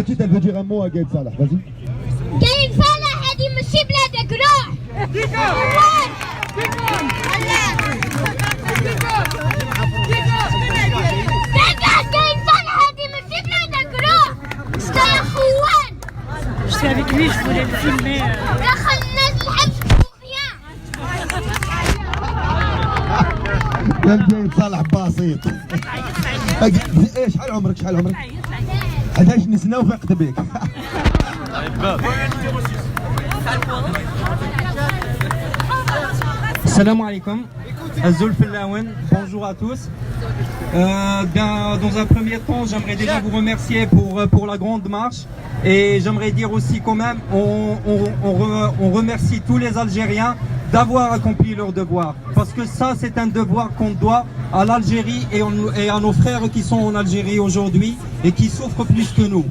petite, elle veut dire un mot à Gaël Salah. Vas-y. Gaël Salah, هذه ماشي بلادك روح. Je suis avec lui, je voulais le filmer. قايل صالح بسيط. ايش شحال عمرك؟ 11 سنه وفقت بك. Salam alaikum, Azul Fillaouen, bonjour à tous. Dans un premier temps, j'aimerais déjà vous remercier pour la grande marche. Et j'aimerais dire aussi quand même, on remercie tous les Algériens d'avoir accompli leur devoir. Parce que ça, c'est un devoir qu'on doit à l'Algérie et à nos frères qui sont en Algérie aujourd'hui et qui souffrent plus que nous.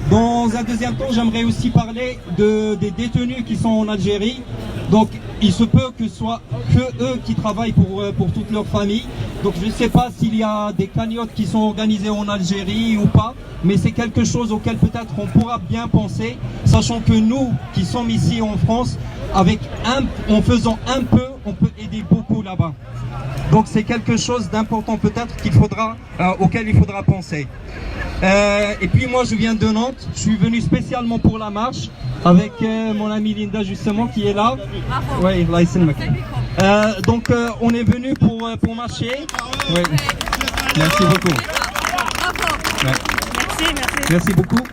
Dans un deuxième temps, j'aimerais aussi parler des détenus qui sont en Algérie. Donc, il se peut que ce soit que eux qui travaillent pour toute leur famille. Donc, je ne sais pas s'il y a des cagnottes qui sont organisées en Algérie ou pas, mais c'est quelque chose auquel peut-être on pourra bien penser, sachant que nous qui sommes ici en France, en faisant un peu, on peut aider beaucoup là-bas. Donc, c'est quelque chose d'important peut-être auquel il faudra penser. Et puis moi je viens de Nantes, je suis venu spécialement pour la marche avec mon amie Linda justement qui est là. Oui, là donc on est venu pour marcher. Oui. Merci beaucoup. Ouais. Merci beaucoup.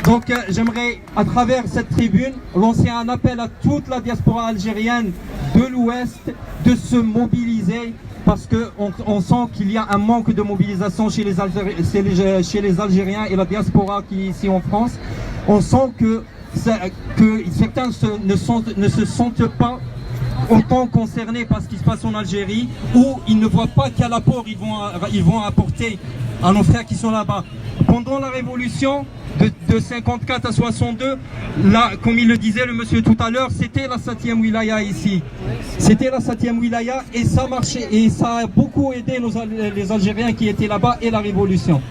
Donc j'aimerais à travers cette tribune lancer un appel à toute la diaspora algérienne de l'Ouest de se mobiliser. Parce qu'on sent qu'il y a un manque de mobilisation chez les Algériens et la diaspora qui est ici en France. On sent que certains ne se sentent pas autant concernés par ce qui se passe en Algérie, ou ils ne voient pas quel apport ils vont apporter à nos frères qui sont là-bas. Pendant la révolution de 54 à 62, là, comme il le disait le monsieur tout à l'heure, c'était la 7e wilaya ici. C'était la 7e wilaya et ça marchait et ça a beaucoup aidé les Algériens qui étaient là-bas et la révolution.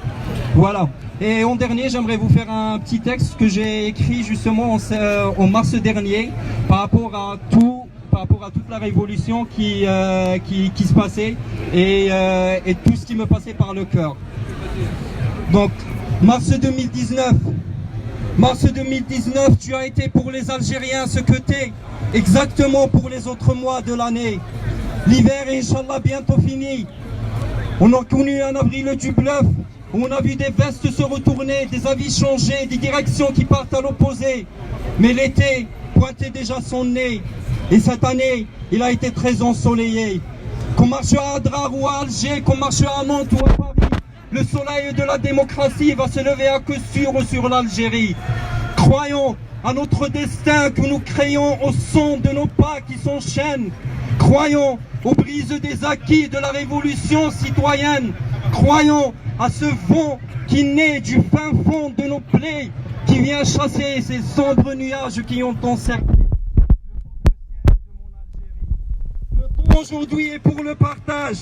Voilà. Et en dernier, j'aimerais vous faire un petit texte que j'ai écrit justement en mars dernier par rapport à toute la révolution qui se passait et tout ce qui me passait par le cœur. Donc, mars 2019, tu as été pour les Algériens ce que t'es, exactement pour les autres mois de l'année. L'hiver est Inch'Allah bientôt fini. On a connu un avril du bluff, où on a vu des vestes se retourner, des avis changer, des directions qui partent à l'opposé. Mais l'été pointait déjà son nez. Et cette année, il a été très ensoleillé. Qu'on marche à Adrar ou à Alger, qu'on marche à Nantes ou à Paris, le soleil de la démocratie va se lever à coup sûr sur l'Algérie. Croyons à notre destin que nous créons au son de nos pas qui s'enchaînent. Croyons aux brises des acquis de la révolution citoyenne. Croyons à ce vent qui naît du fin fond de nos plaies, qui vient chasser ces sombres nuages qui ont encerclé. Aujourd'hui est pour le partage.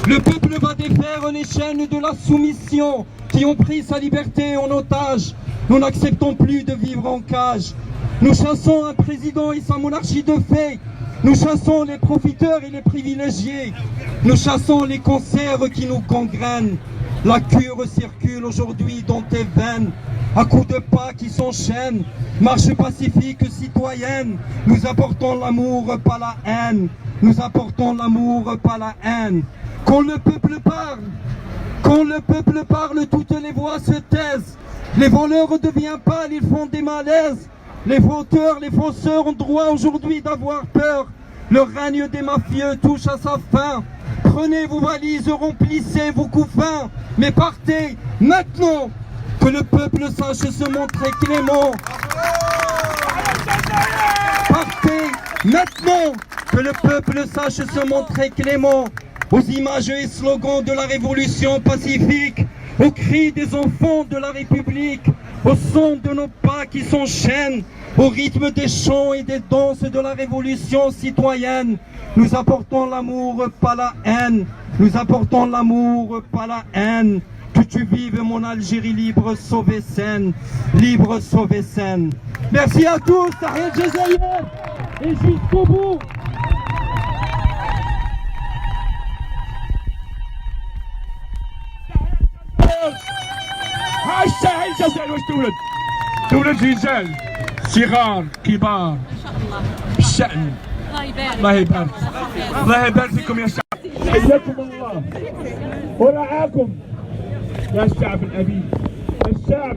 Le peuple va défaire les chaînes de la soumission qui ont pris sa liberté en otage. Nous n'acceptons plus de vivre en cage. Nous chassons un président et sa monarchie de fait. Nous chassons les profiteurs et les privilégiés. Nous chassons les cancers qui nous gangrènent. La cure circule aujourd'hui dans tes veines. À coups de pas qui s'enchaînent. Marche pacifique citoyenne. Nous apportons l'amour, pas la haine. Nous apportons l'amour, pas la haine. Quand le peuple parle, toutes les voix se taisent. Les voleurs deviennent pâles, ils font des malaises. Les fauteurs, les fausseurs ont droit aujourd'hui d'avoir peur. Le règne des mafieux touche à sa fin. Prenez vos valises, remplissez vos couffins. Mais partez maintenant, que le peuple sache se montrer clément. Partez maintenant, que le peuple sache se montrer clément. Aux images et slogans de la révolution pacifique, aux cris des enfants de la République, au son de nos pas qui s'enchaînent, au rythme des chants et des danses de la révolution citoyenne. Nous apportons l'amour, pas la haine. Nous apportons l'amour, pas la haine. que tu vives mon Algérie libre, sauvée, saine. Libre, sauvée, saine. Merci à tous, Tahia Jazaïr, et jusqu'au bout. هاي الساحل الجزائر واش تولد؟ تولد رجال صغار كبار بالشأن. الله يبارك الله يبارك فيكم يا شعب. حياكم الله ورعاكم يا الشعب الأبي، الشعب